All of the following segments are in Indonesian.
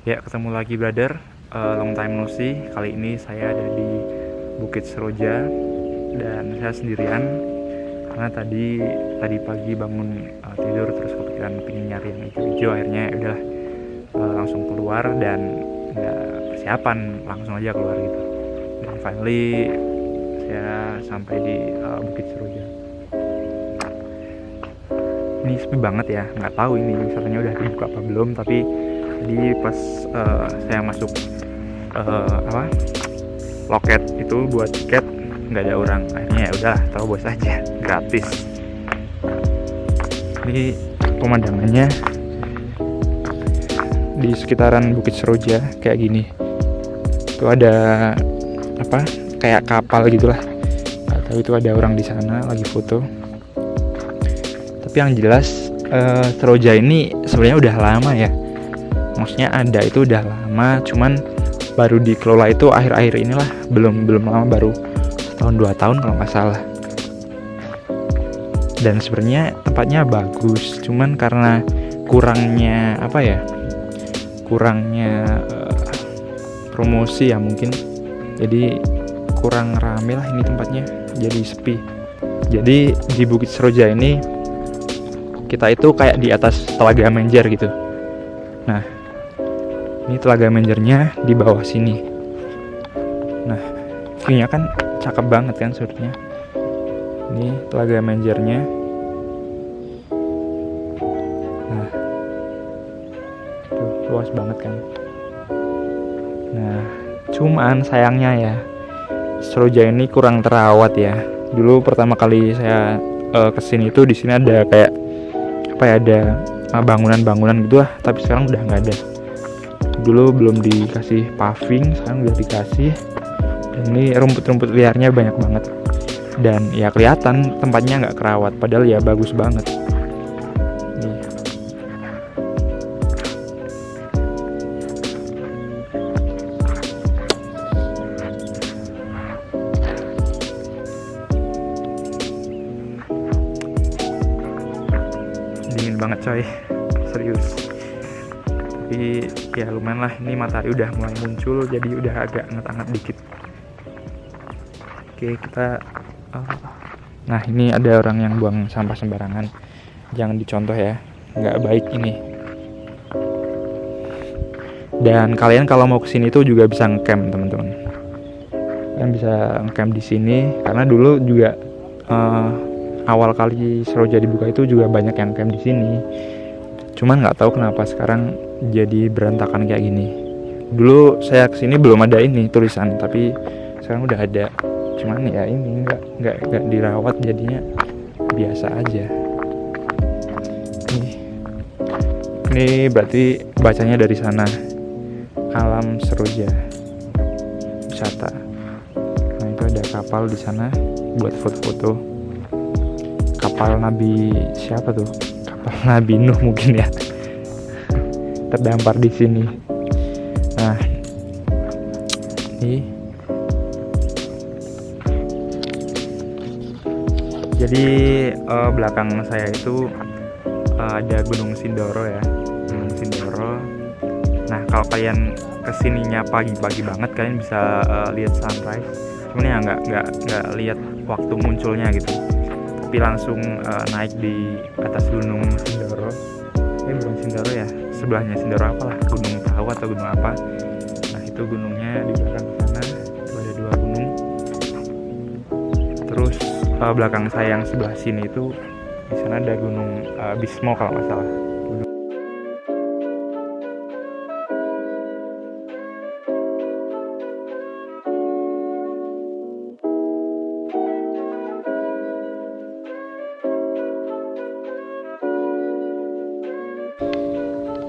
Ya, ketemu lagi brother. Long time no see. Kali ini saya ada di Bukit Seroja dan saya sendirian karena tadi pagi bangun tidur terus kepikiran pengen nyari yang hijau-hijau. Akhirnya ya udahlah, langsung keluar dan nggak persiapan, langsung aja keluar gitu. Dan finally saya sampai di Bukit Seroja. Ini sepi banget ya, nggak tahu ini wisatanya udah dibuka apa belum, tapi tadi pas saya masuk loket itu buat tiket nggak ada orang. Akhirnya ya udahlah, terobos aja, gratis. Ini pemandangannya di sekitaran Bukit Seroja kayak gini. Itu ada kayak kapal gitulah, nggak tahu itu ada orang di sana lagi foto. Tapi yang jelas Seroja ini sebenarnya udah lama ya, maksudnya ada itu udah lama, cuman baru dikelola itu akhir-akhir inilah, belum lama, baru setahun 2 tahun kalau nggak salah. Dan sebenarnya tempatnya bagus, cuman karena kurangnya promosi ya mungkin, jadi kurang rame lah ini tempatnya, jadi sepi. Jadi di Bukit Seroja ini kita itu kayak di atas Telaga Menjer gitu. Nah, ini Telaga Menjernya di bawah sini. Nah, view-nya kan cakep banget kan sebenarnya. Ini Telaga Menjernya. Nah, tuh luas banget kan. Nah, cuman sayangnya ya, Seroja ini kurang terawat ya. Dulu pertama kali saya kesini itu di sini ada kayak ada bangunan-bangunan gitu lah, tapi sekarang udah nggak ada. Dulu belum dikasih paving, sekarang udah dikasih. Dan ini rumput-rumput liarnya banyak banget, dan ya kelihatan tempatnya nggak kerawat, padahal ya bagus banget. Nih. Dingin banget coy, serius. Tapi ya lumayan lah, ini matahari udah mulai muncul, jadi udah agak hangat-hangat dikit. Oke, kita nah ini ada orang yang buang sampah sembarangan, jangan dicontoh ya, nggak baik ini. Dan kalian kalau mau kesini tuh juga bisa ngecamp teman-teman, kalian bisa ngecamp di sini, karena dulu juga awal kali Seroja dibuka itu juga banyak yang camp di sini. Cuman nggak tahu kenapa sekarang jadi berantakan kayak gini. Dulu saya kesini belum ada ini tulisan, tapi sekarang udah ada. Cuman ya ini nggak dirawat, jadinya biasa aja. Ini berarti bacanya dari sana, Alam Seroja Wisata. Nah itu ada kapal di sana buat foto-foto. Kapal Nabi siapa tuh? Kapal Nabi Nuh mungkin ya. Terdampar di sini. Nah, ini jadi belakang saya itu ada Gunung Sindoro ya, Gunung Sindoro. Nah kalau kalian kesininya pagi-pagi banget, kalian bisa lihat sunrise. Cuman ya nggak lihat waktu munculnya gitu, tapi langsung naik di atas Gunung Sindoro. Ini Gunung Sindoro ya, sebelahnya Sindoro apalah, Gunung Tahu atau gunung apa. Nah itu gunungnya di belakang sana, itu ada 2 gunung. Terus belakang saya yang sebelah sini itu, di sana ada Gunung Bismo kalau nggak salah.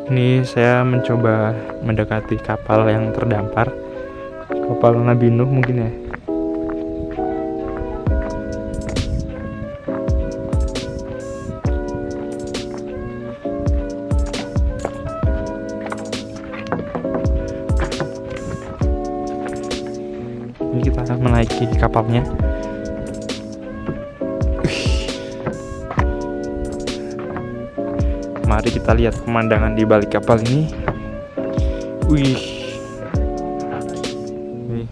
Ini saya mencoba mendekati kapal yang terdampar, kapal Nabi Nuh mungkin ya. Ini kita akan menaiki kapalnya. Mari kita lihat pemandangan di balik kapal ini. Wih. Nih.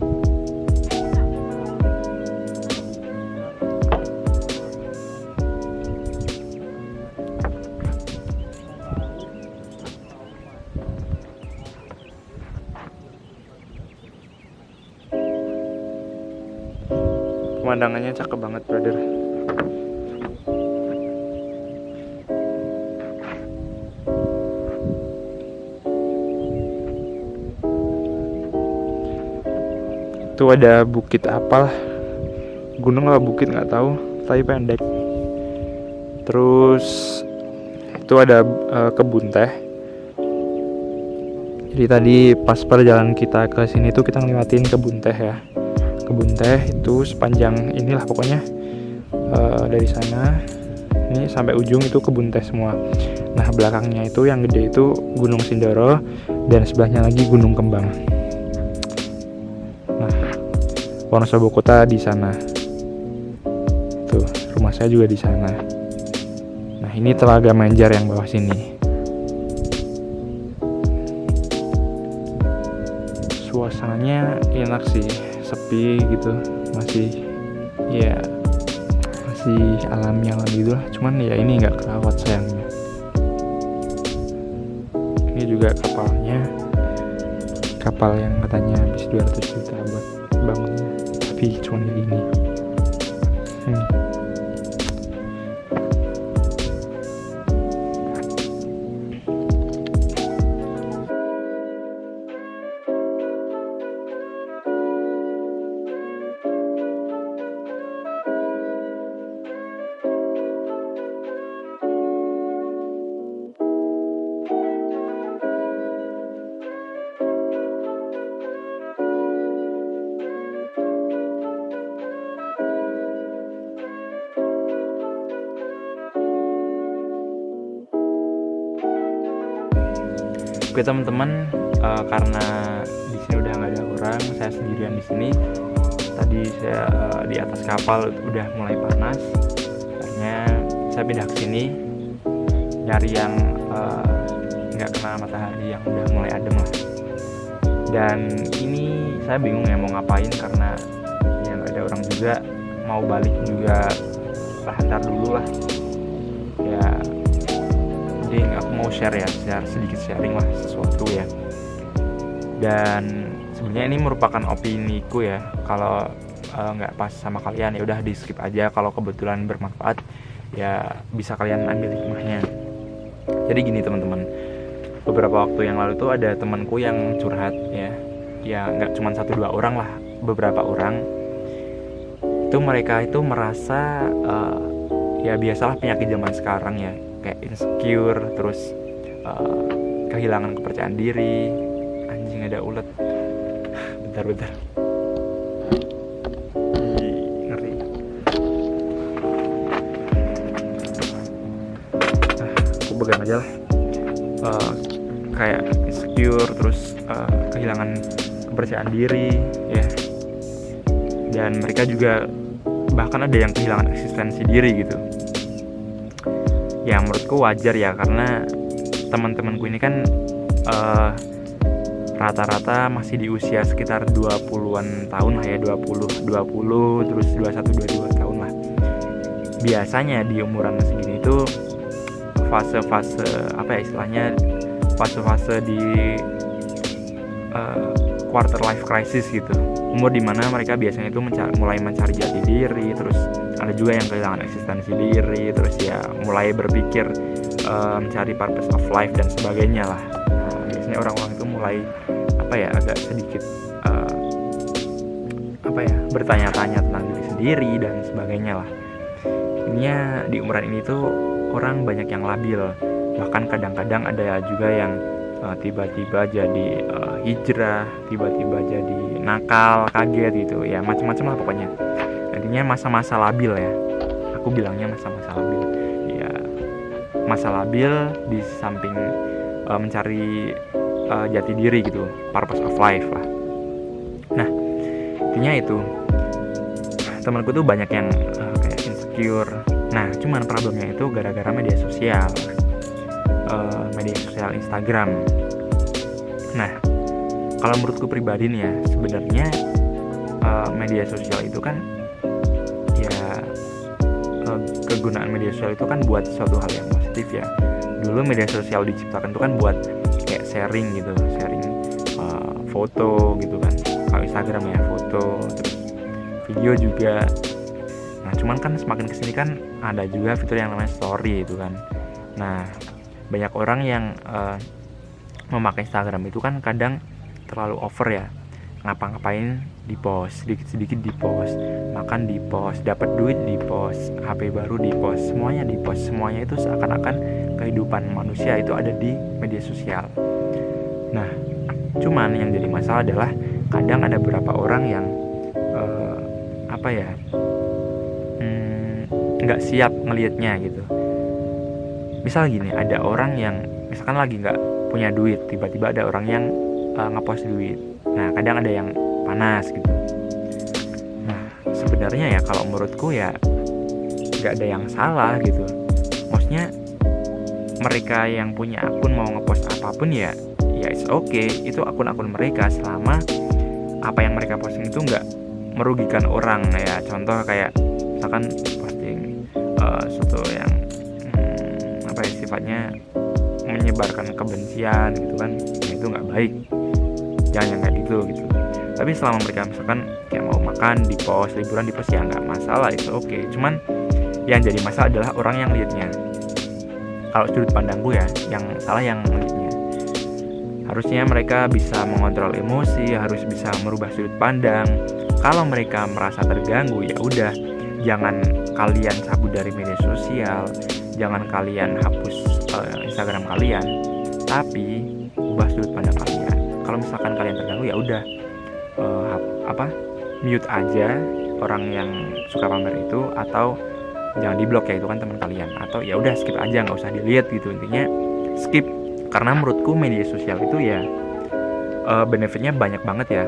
Pemandangannya cakep banget, brother. Itu ada bukit apalah, gunung apa bukit nggak tahu, tapi pendek. Terus itu ada kebun teh. Jadi tadi pas perjalanan kita ke sini tuh kita ngelewatin kebun teh ya. Kebun teh itu sepanjang inilah pokoknya, dari sana ini sampai ujung itu kebun teh semua. Nah belakangnya itu yang gede itu Gunung Sindoro dan sebelahnya lagi Gunung Kembang. Nah Wonosobo kota di sana. Tuh rumah saya juga di sana. Nah ini Telaga Menjar yang bawah sini. Suasananya enak sih, sepi gitu, masih alami gitu lah. Cuman ya ini nggak kerawat sayangnya. Ini juga kapal yang katanya habis 200 juta buat bangunnya, tapi cuman kayak gini. Oke teman-teman, karena di sini udah nggak ada orang, saya sendirian di sini. Tadi saya di atas kapal udah mulai panas, akhirnya saya pindah ke sini nyari yang nggak kena matahari, yang udah mulai adem lah. Dan ini saya bingung ya mau ngapain karena ya nggak ada orang juga, mau balik juga ntar dulu lah. Ya aku mau share sedikit sharing lah sesuatu ya. Dan sebenarnya ini merupakan opiniku ya. Kalau nggak pas sama kalian ya udah di skip aja. Kalau kebetulan bermanfaat ya bisa kalian ambil hikmahnya. Jadi gini teman-teman, beberapa waktu yang lalu tuh ada temanku yang curhat ya nggak cuma 1-2 orang lah, beberapa orang itu mereka itu merasa ya biasalah penyakit zaman sekarang ya, kayak insecure, terus kehilangan kepercayaan diri. Anjing ada ulet. Bentar. Ngeri. Aku pegang aja lah. Kayak insecure, terus kehilangan kepercayaan diri ya. Dan mereka juga bahkan ada yang kehilangan eksistensi diri gitu. Ya menurutku wajar ya, karena teman-temanku ini kan rata-rata masih di usia sekitar 20-an tahun lah ya, 20 terus 21-22 tahun lah. Biasanya di umuran segini itu fase-fase apa ya istilahnya, fase-fase di quarter life crisis gitu. Umur dimana mereka biasanya itu mulai mencari jati diri, terus ada juga yang kehilangan eksistensi diri, terus ya mulai berpikir mencari purpose of life dan sebagainya lah. Nah, biasanya orang-orang itu mulai agak sedikit bertanya-tanya tentang diri sendiri dan sebagainya lah. Ininya di umuran ini tuh orang banyak yang labil, bahkan kadang-kadang ada juga yang tiba-tiba jadi hijrah, tiba-tiba jadi nakal, kaget gitu ya, macam-macam lah pokoknya. Intinya masa-masa labil ya, aku bilangnya masa-masa labil ya. Masa labil di samping mencari jati diri gitu, purpose of life lah. Nah intinya itu temanku tuh banyak yang kayak insecure. Nah cuman problemnya itu gara-gara media sosial Instagram. Nah kalau menurutku pribadi nih ya, sebenarnya media sosial itu kan ya, kegunaan media sosial itu kan buat suatu hal yang positif ya. Dulu media sosial diciptakan itu kan buat kayak sharing gitu, sharing foto gitu kan. Kalau Instagram ya foto, terus video juga. Nah cuman kan semakin kesini kan ada juga fitur yang namanya story itu kan. Nah banyak orang yang memakai Instagram itu kan kadang terlalu over ya, ngapa-ngapain di post, sedikit-sedikit di post, makan di post, dapat duit di post, HP baru di post, semuanya di post. Semuanya itu seakan-akan kehidupan manusia itu ada di media sosial. Nah cuman yang jadi masalah adalah kadang ada beberapa orang yang nggak siap ngelihatnya gitu. Misal gini, ada orang yang misalkan lagi nggak punya duit, tiba-tiba ada orang yang ngepost duit. Nah kadang ada yang panas gitu. Nah sebenarnya ya kalau menurutku ya nggak ada yang salah gitu. Maksudnya mereka yang punya akun mau ngepost apapun ya it's okay, itu akun-akun mereka selama apa yang mereka posting itu nggak merugikan orang ya. Contoh kayak misalkan posting sesuatu yang sifatnya menyebarkan kebencian gitu kan, ya itu nggak baik, jangan yang kayak gitu. Tapi selama mereka misalkan kayak mau makan di post, liburan di post, ya nggak masalah, itu oke. Cuman yang jadi masalah adalah orang yang lihatnya. Kalau sudut pandangku ya, yang salah yang lihatnya. Harusnya mereka bisa mengontrol emosi, harus bisa merubah sudut pandang. Kalau mereka merasa terganggu, ya udah, jangan kalian cabut dari media sosial, jangan kalian hapus Instagram kalian, tapi ubah sudut pandang kalian. Kalau misalkan kalian terganggu, ya udah mute aja orang yang suka pamer itu, atau jangan diblok ya, itu kan teman kalian, atau ya udah skip aja, nggak usah dilihat gitu. Intinya skip. Karena menurutku media sosial itu ya benefitnya banyak banget ya.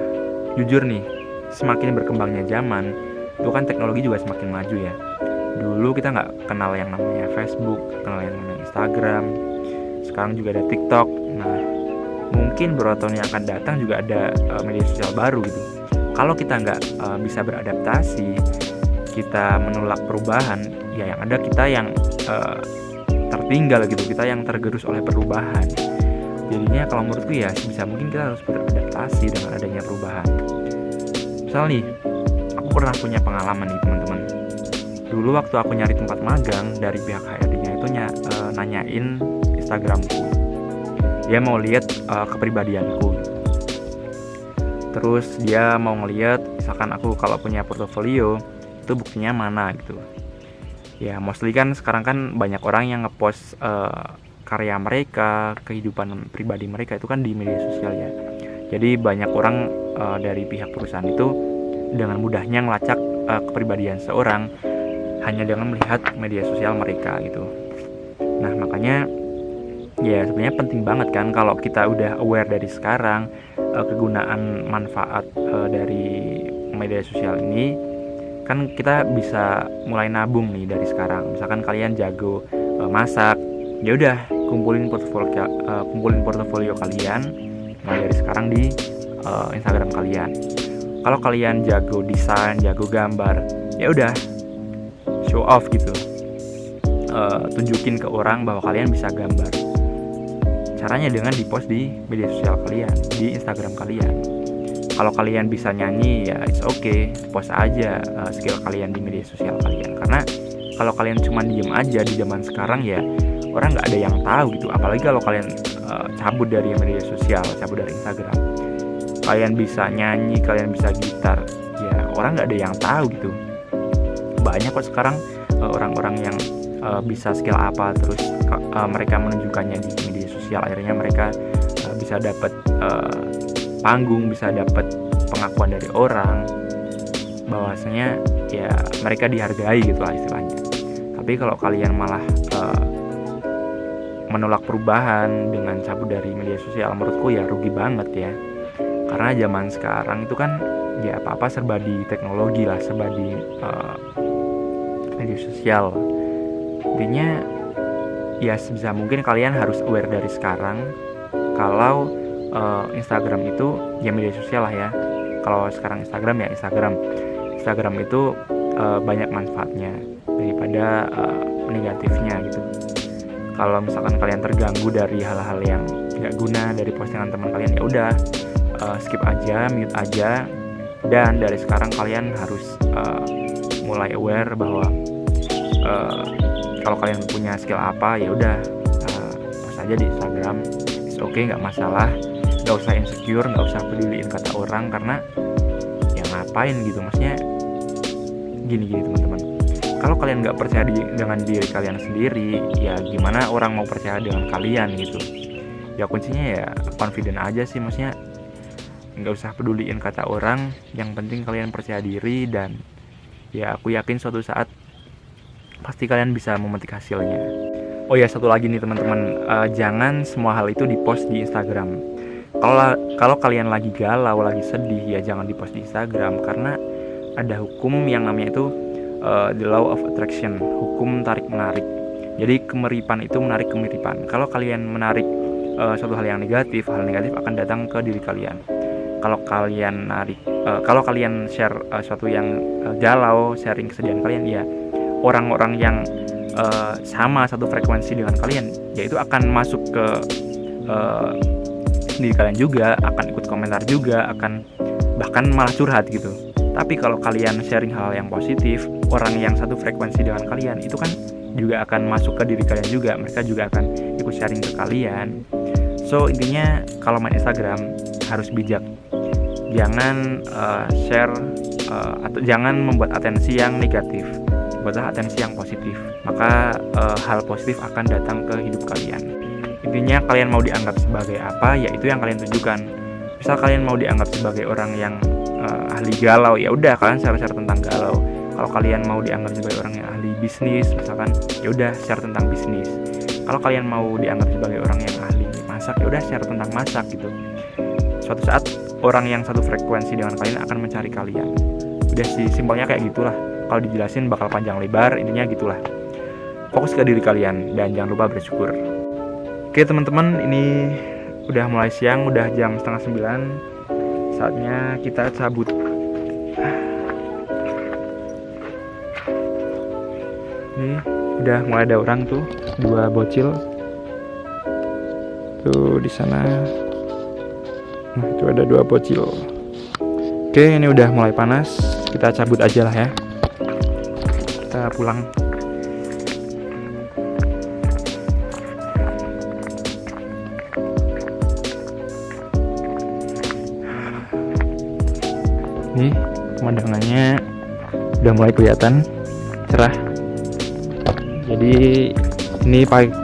Jujur nih, semakin berkembangnya zaman itu kan teknologi juga semakin maju ya. Dulu kita nggak kenal yang namanya Facebook, kenal yang namanya Instagram, sekarang juga ada TikTok. Nah mungkin beberapa tahun yang akan datang juga ada media sosial baru gitu. Kalau kita nggak bisa beradaptasi, kita menolak perubahan, ya yang ada kita yang tertinggal gitu, kita yang tergerus oleh perubahan. Jadinya kalau menurutku ya sebisa mungkin kita harus beradaptasi dengan adanya perubahan. Misal nih, aku pernah punya pengalaman nih teman-teman. Dulu waktu aku nyari tempat magang, dari pihak HRD-nya itu nanyain Instagramku. Dia mau lihat kepribadianku. Terus dia mau ngelihat misalkan aku kalau punya portofolio itu buktinya mana gitu. Ya mostly kan sekarang kan banyak orang yang ngepost karya mereka, kehidupan pribadi mereka itu kan di media sosial ya. Jadi banyak orang dari pihak perusahaan itu dengan mudahnya ngelacak kepribadian seorang hanya dengan melihat media sosial mereka gitu. Nah makanya ya sebenarnya penting banget kan kalau kita udah aware dari sekarang kegunaan manfaat dari media sosial ini, kan kita bisa mulai nabung nih dari sekarang. Misalkan kalian jago masak, ya udah kumpulin portofolio kalian mulai dari sekarang di Instagram kalian. Kalau kalian jago desain, jago gambar, ya udah show off gitu, tunjukin ke orang bahwa kalian bisa gambar. Caranya dengan dipost di media sosial kalian, di Instagram kalian. Kalau kalian bisa nyanyi ya it's okay, post aja skill kalian di media sosial kalian. Karena kalau kalian cuma diem aja di zaman sekarang ya orang nggak ada yang tahu gitu. Apalagi kalau kalian cabut dari media sosial, cabut dari Instagram, kalian bisa nyanyi, kalian bisa gitar, ya orang nggak ada yang tahu gitu. Banyak kok sekarang orang-orang yang bisa skill apa, terus mereka menunjukkannya di media sosial, akhirnya mereka bisa dapat panggung, bisa dapat pengakuan dari orang bahwasanya ya mereka dihargai gitu lah istilahnya. Tapi kalau kalian malah menolak perubahan dengan cabut dari media sosial, menurutku ya rugi banget ya. Karena zaman sekarang itu kan ya apa-apa serba di teknologi lah, serba di media sosial. Intinya ya sebisa mungkin kalian harus aware dari sekarang kalau Instagram itu ya media sosial lah ya. Kalau sekarang Instagram ya Instagram itu banyak manfaatnya daripada negatifnya gitu. Kalau misalkan kalian terganggu dari hal-hal yang nggak guna dari postingan teman kalian, ya udah skip aja, mute aja. Dan dari sekarang kalian harus mulai aware bahwa kalau kalian punya skill apa, ya udah post aja di Instagram. It's okay, nggak masalah. Nggak usah insecure, nggak usah peduliin kata orang, karena ya ngapain gitu, maksudnya gini teman-teman. Kalau kalian nggak percaya dengan diri kalian sendiri, ya gimana orang mau percaya dengan kalian gitu. Ya kuncinya ya confident aja sih, maksudnya nggak usah peduliin kata orang, yang penting kalian percaya diri. Dan ya aku yakin suatu saat pasti kalian bisa memetik hasilnya. Oh ya, satu lagi nih teman-teman, jangan semua hal itu dipost di Instagram. Kalau kalian lagi galau, lagi sedih, ya jangan dipost di Instagram, karena ada hukum yang namanya itu the law of attraction, hukum tarik menarik. Jadi kemiripan itu menarik kemiripan. Kalau kalian menarik suatu hal yang negatif, hal negatif akan datang ke diri kalian. Kalau kalian share suatu yang galau, sharing kesedihan kalian, ya orang-orang yang sama satu frekuensi dengan kalian, yaitu akan masuk ke diri kalian juga, akan ikut komentar juga, akan bahkan malah curhat gitu. Tapi kalau kalian sharing hal yang positif, orang yang satu frekuensi dengan kalian itu kan juga akan masuk ke diri kalian juga, mereka juga akan ikut sharing ke kalian. So intinya kalau main Instagram harus bijak, jangan share atau jangan membuat atensi yang negatif, buatlah atensi yang positif, maka hal positif akan datang ke hidup kalian. Intinya kalian mau dianggap sebagai apa, ya itu yang kalian tunjukkan. Misal kalian mau dianggap sebagai orang yang ahli galau, ya udah kalian share tentang galau. Kalau kalian mau dianggap sebagai orang yang ahli bisnis misalkan, ya udah share tentang bisnis. Kalau kalian mau dianggap sebagai orang yang ahli masak, ya udah share tentang masak gitu. Suatu saat orang yang satu frekuensi dengan kalian akan mencari kalian. Udah sih, simpelnya kayak gitulah. Kalau dijelasin bakal panjang lebar, intinya gitulah. Fokus ke diri kalian dan jangan lupa bersyukur. Oke teman-teman, ini udah mulai siang, udah jam 8:30. Saatnya kita cabut. Ini udah mulai ada orang tuh, 2 bocil tuh di sana. Nah, itu ada 2 bocil. Oke, ini udah mulai panas, kita cabut aja lah ya. Kita pulang. Nih, pemandangannya udah mulai kelihatan cerah. Jadi ini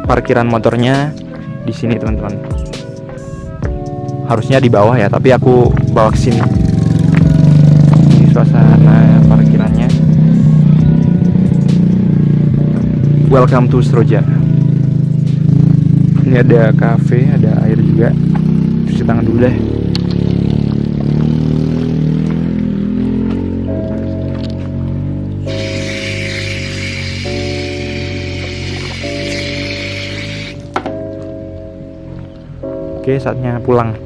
parkiran motornya di sini teman-teman. Harusnya di bawah ya, tapi aku bawa ke sini. Ini suasana parkirannya. Welcome to Seroja. Ini ada cafe, ada air juga. Cuci tangan dulu deh. Oke, saatnya pulang.